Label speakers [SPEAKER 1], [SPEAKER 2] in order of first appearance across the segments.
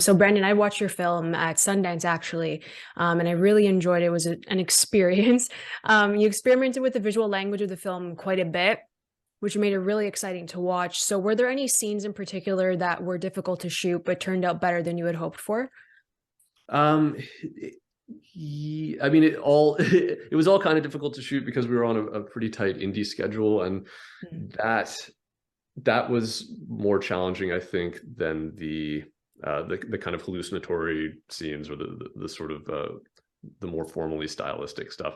[SPEAKER 1] So Brandon, I watched your film at Sundance actually, and I really enjoyed it. It was an experience. You experimented with the visual language of the film quite a bit, which made it really exciting to watch. So were there any scenes in particular that were difficult to shoot but turned out better than you had hoped for?
[SPEAKER 2] Um, I mean, it was all kind of difficult to shoot because we were on a pretty tight indie schedule, and
[SPEAKER 1] Mm.
[SPEAKER 2] that that was more challenging, I think, than the kind of hallucinatory scenes or the sort of the more formally stylistic stuff.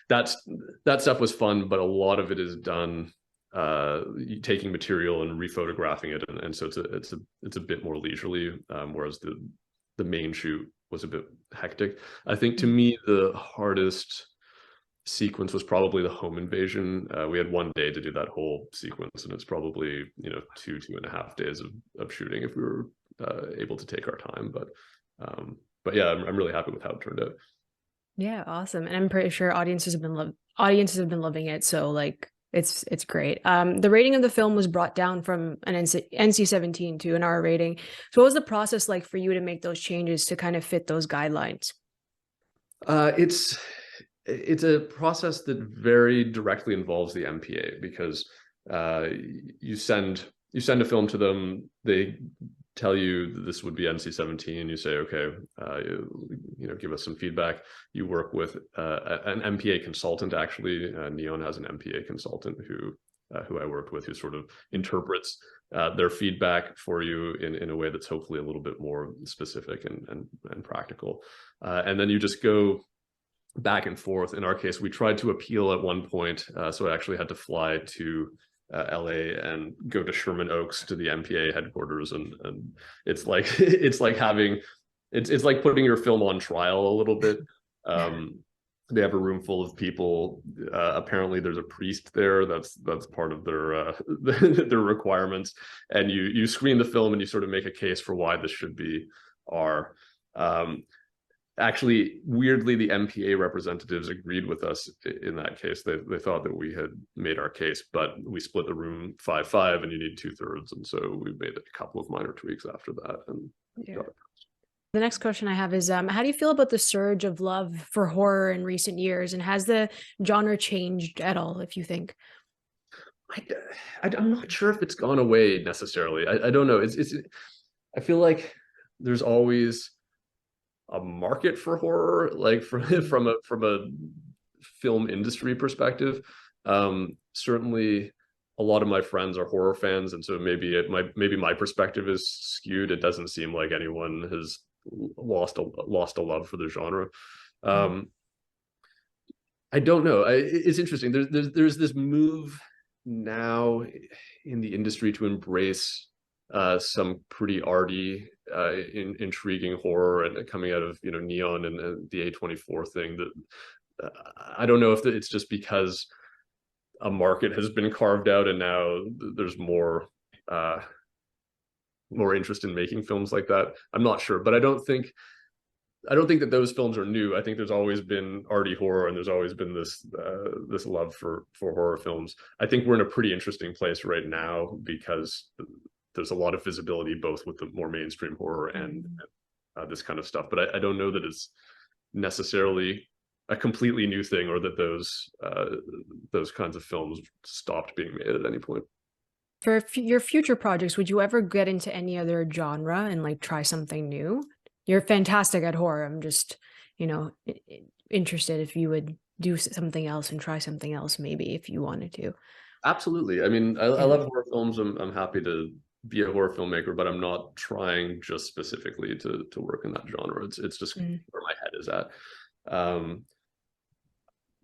[SPEAKER 2] That's that stuff was fun, but a lot of it is done taking material and rephotographing it, and so it's a bit more leisurely, whereas the main shoot was a bit hectic. I think to
[SPEAKER 1] Mm.
[SPEAKER 2] me the hardest sequence was probably the home invasion. We had 1 day to do that whole sequence, and it's probably 2.5 days of shooting if we were able to take our time. But yeah, I'm really happy with how it turned out.
[SPEAKER 1] Yeah, awesome. And I'm pretty sure audiences have been loving it. So like it's great. The rating of the film was brought down from an NC-17 to an R rating. So what was the process like for you to make those changes to kind of fit those guidelines?
[SPEAKER 2] Uh, it's it's a process that very directly involves the MPA because uh, you send a film to them. They tell you that this would be NC-17. You say, okay, give us some feedback. You work with an MPA consultant. Actually, Neon has an MPA consultant who I worked with, who sort of interprets their feedback for you in a way that's hopefully a little bit more specific and practical. And then you just go back and forth. In our case, we tried to appeal at one point, so I actually had to fly to LA and go to Sherman Oaks to the MPA headquarters, and it's like it's like putting your film on trial a little bit. Um, they have a room full of people. Apparently, there's a priest there. That's part of their their requirements. And you screen the film and you sort of make a case for why this should be R. Um, Actually, weirdly, the MPA representatives agreed with us in that case. They thought that we had made our case, but we split the room 5-5, and you need 2/3, and so we made a couple of minor tweaks after that, and
[SPEAKER 1] Yeah.
[SPEAKER 2] got it.
[SPEAKER 1] The next question I have is how do you feel about the surge of love for horror in recent years? And has the genre changed at all, if you think?
[SPEAKER 2] I, I'm not sure if it's gone away necessarily. I don't know. It's I feel like there's always a market for horror, like from
[SPEAKER 1] Mm.
[SPEAKER 2] from a film industry perspective. Certainly, a lot of my friends are horror fans, and so maybe my perspective is skewed. It doesn't seem like anyone has lost a love for the genre.
[SPEAKER 1] Mm.
[SPEAKER 2] Um, I don't know. It's interesting. There's this move now in the industry to embrace some pretty arty, intriguing horror, and coming out of Neon and the A24 thing. That I don't know if it's just because a market has been carved out, and now there's uh, more interest in making films like that. I'm not sure, but I don't think that those films are new. I think there's always been arty horror, and there's always been this love for horror films. I think we're in a pretty interesting place right now because there's a lot of visibility both with the more mainstream horror and
[SPEAKER 1] Mm.
[SPEAKER 2] this kind of stuff. But I don't know that it's necessarily a completely new thing, or that those kinds of films stopped being made at any point.
[SPEAKER 1] For your future projects, would you ever get into any other genre and like try something new? You're fantastic at horror. I'm just, interested if you would do something else and try something else, maybe if you wanted to.
[SPEAKER 2] Absolutely. I mean, I
[SPEAKER 1] Yeah.
[SPEAKER 2] love horror films. I'm happy to be a horror filmmaker, but I'm not trying just specifically to work in that genre. It's just
[SPEAKER 1] Mm.
[SPEAKER 2] where my head is at. Um,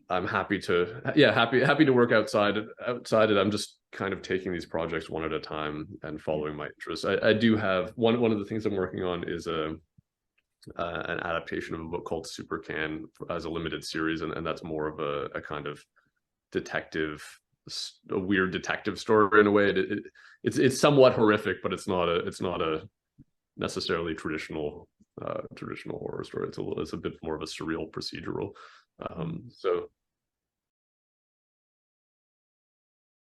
[SPEAKER 2] I'm happy to, yeah, happy to work outside it. I'm just kind of taking these projects one at a time and following my interests. I do have one of the things I'm working on is a an adaptation of a book called Super Can as a limited series, and that's more of a kind of detective, a weird detective story in a way. It's somewhat horrific, but it's not a necessarily traditional horror story. It's a bit more of a surreal procedural. So